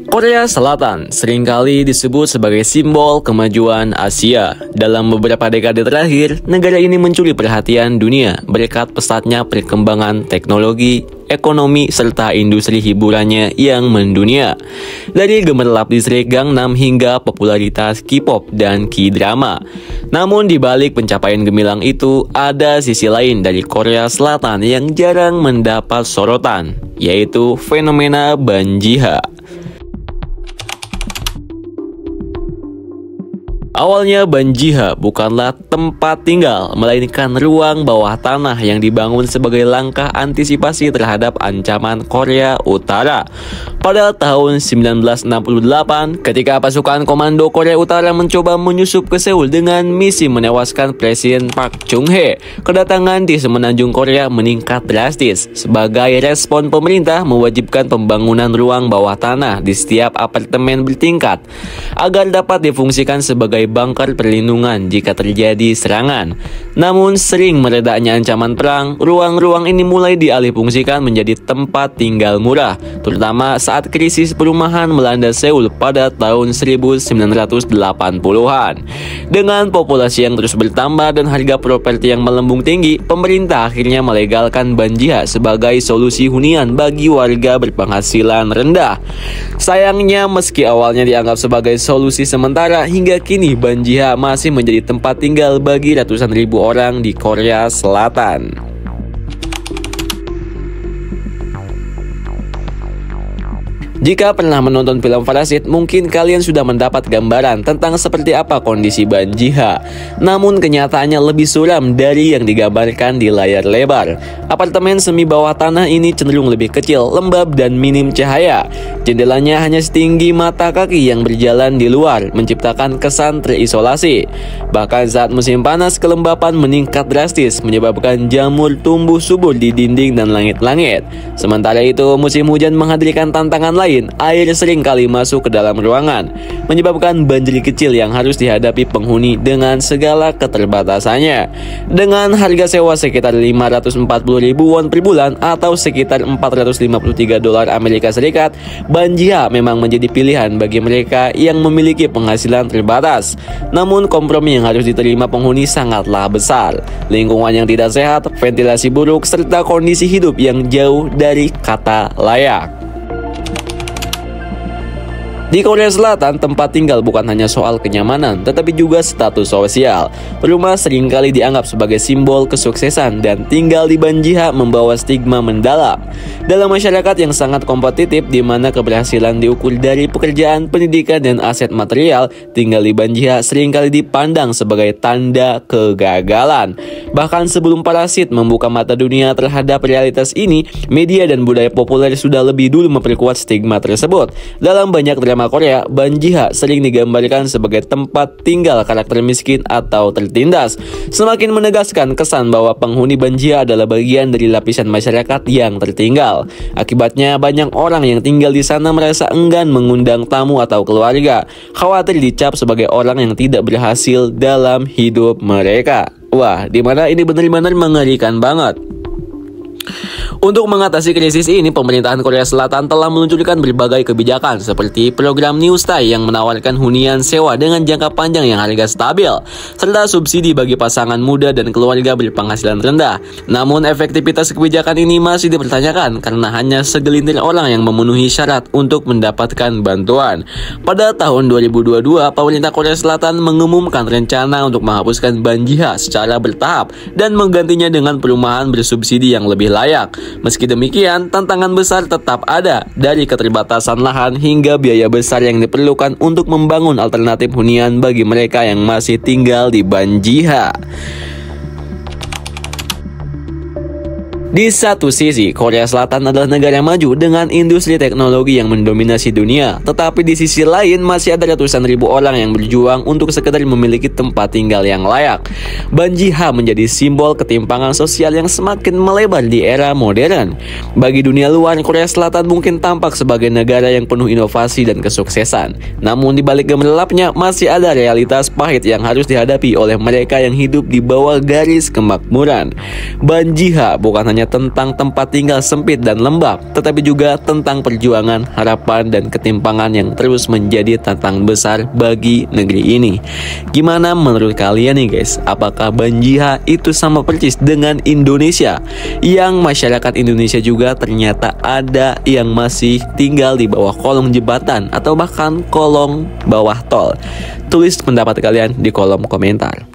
Korea Selatan seringkali disebut sebagai simbol kemajuan Asia. Dalam beberapa dekade terakhir, negara ini mencuri perhatian dunia berkat pesatnya perkembangan teknologi, ekonomi, serta industri hiburannya yang mendunia. Dari gemerlap distrik Gangnam hingga popularitas K-pop dan K-drama. Namun di balik pencapaian gemilang itu, ada sisi lain dari Korea Selatan yang jarang mendapat sorotan, yaitu fenomena Banjiha. Awalnya Banjiha bukanlah tempat tinggal, melainkan ruang bawah tanah yang dibangun sebagai langkah antisipasi terhadap ancaman Korea Utara. Pada tahun 1968, ketika pasukan komando Korea Utara mencoba menyusup ke Seoul dengan misi menewaskan Presiden Park Chung-hee, kedatangan di semenanjung Korea meningkat drastis. Sebagai respon, pemerintah mewajibkan pembangunan ruang bawah tanah di setiap apartemen bertingkat agar dapat difungsikan sebagai bunker perlindungan jika terjadi serangan. Namun sering meredaknya ancaman perang, ruang-ruang ini mulai dialihfungsikan menjadi tempat tinggal murah, terutama saat krisis perumahan melanda Seoul pada tahun 1980-an. Dengan populasi yang terus bertambah dan harga properti yang melambung tinggi, pemerintah akhirnya melegalkan Banjiha sebagai solusi hunian bagi warga berpenghasilan rendah. Sayangnya, meski awalnya dianggap sebagai solusi sementara, hingga kini Banjiha masih menjadi tempat tinggal bagi ratusan ribu orang di Korea Selatan. Jika pernah menonton film Parasit, mungkin kalian sudah mendapat gambaran tentang seperti apa kondisi Banjiha. Namun kenyataannya lebih suram dari yang digambarkan di layar lebar. Apartemen semi bawah tanah ini cenderung lebih kecil, lembab, dan minim cahaya. Jendelanya hanya setinggi mata kaki yang berjalan di luar, menciptakan kesan terisolasi. Bahkan saat musim panas, kelembapan meningkat drastis, menyebabkan jamur tumbuh subur di dinding dan langit-langit. Sementara itu, musim hujan menghadirkan tantangan lain. Air sering kali masuk ke dalam ruangan, menyebabkan banjir kecil yang harus dihadapi penghuni dengan segala keterbatasannya. Dengan harga sewa sekitar 540.000 won per bulan atau sekitar 453 dolar Amerika Serikat, Banjiha memang menjadi pilihan bagi mereka yang memiliki penghasilan terbatas. Namun kompromi yang harus diterima penghuni sangatlah besar. Lingkungan yang tidak sehat, ventilasi buruk, serta kondisi hidup yang jauh dari kata layak. Di Korea Selatan, tempat tinggal bukan hanya soal kenyamanan, tetapi juga status sosial. Rumah seringkali dianggap sebagai simbol kesuksesan, dan tinggal di Banjiha membawa stigma mendalam. Dalam masyarakat yang sangat kompetitif, di mana keberhasilan diukur dari pekerjaan, pendidikan, dan aset material, tinggal di Banjiha seringkali dipandang sebagai tanda kegagalan. Bahkan sebelum Parasit membuka mata dunia terhadap realitas ini, media dan budaya populer sudah lebih dulu memperkuat stigma tersebut. Dalam banyak drama Korea, Banjiha sering digambarkan sebagai tempat tinggal karakter miskin atau tertindas, semakin menegaskan kesan bahwa penghuni Banjiha adalah bagian dari lapisan masyarakat yang tertinggal. Akibatnya, banyak orang yang tinggal di sana merasa enggan mengundang tamu atau keluarga, khawatir dicap sebagai orang yang tidak berhasil dalam hidup mereka. Wah, dimana ini benar-benar mengerikan banget. Untuk mengatasi krisis ini, pemerintahan Korea Selatan telah meluncurkan berbagai kebijakan seperti program New Stay yang menawarkan hunian sewa dengan jangka panjang yang harga stabil, serta subsidi bagi pasangan muda dan keluarga berpenghasilan rendah. Namun efektivitas kebijakan ini masih dipertanyakan karena hanya segelintir orang yang memenuhi syarat untuk mendapatkan bantuan. Pada tahun 2022, pemerintah Korea Selatan mengumumkan rencana untuk menghapuskan Banjiha secara bertahap dan menggantinya dengan perumahan bersubsidi yang lebih layak. Meski demikian, tantangan besar tetap ada, dari keterbatasan lahan hingga biaya besar yang diperlukan untuk membangun alternatif hunian bagi mereka yang masih tinggal di Banjiha. Di satu sisi, Korea Selatan adalah negara maju dengan industri teknologi yang mendominasi dunia. Tetapi di sisi lain, masih ada ratusan ribu orang yang berjuang untuk sekedar memiliki tempat tinggal yang layak. Banjiha menjadi simbol ketimpangan sosial yang semakin melebar di era modern. Bagi dunia luar, Korea Selatan mungkin tampak sebagai negara yang penuh inovasi dan kesuksesan. Namun di balik gemerlapnya, masih ada realitas pahit yang harus dihadapi oleh mereka yang hidup di bawah garis kemakmuran. Banjiha bukan hanya hanya tentang tempat tinggal sempit dan lembab, tetapi juga tentang perjuangan, harapan, dan ketimpangan yang terus menjadi tantangan besar bagi negeri ini. Gimana menurut kalian nih guys? Apakah Banjiha itu sama persis dengan Indonesia? Yang masyarakat Indonesia juga ternyata ada yang masih tinggal di bawah kolong jembatan atau bahkan kolong bawah tol. Tulis pendapat kalian di kolom komentar.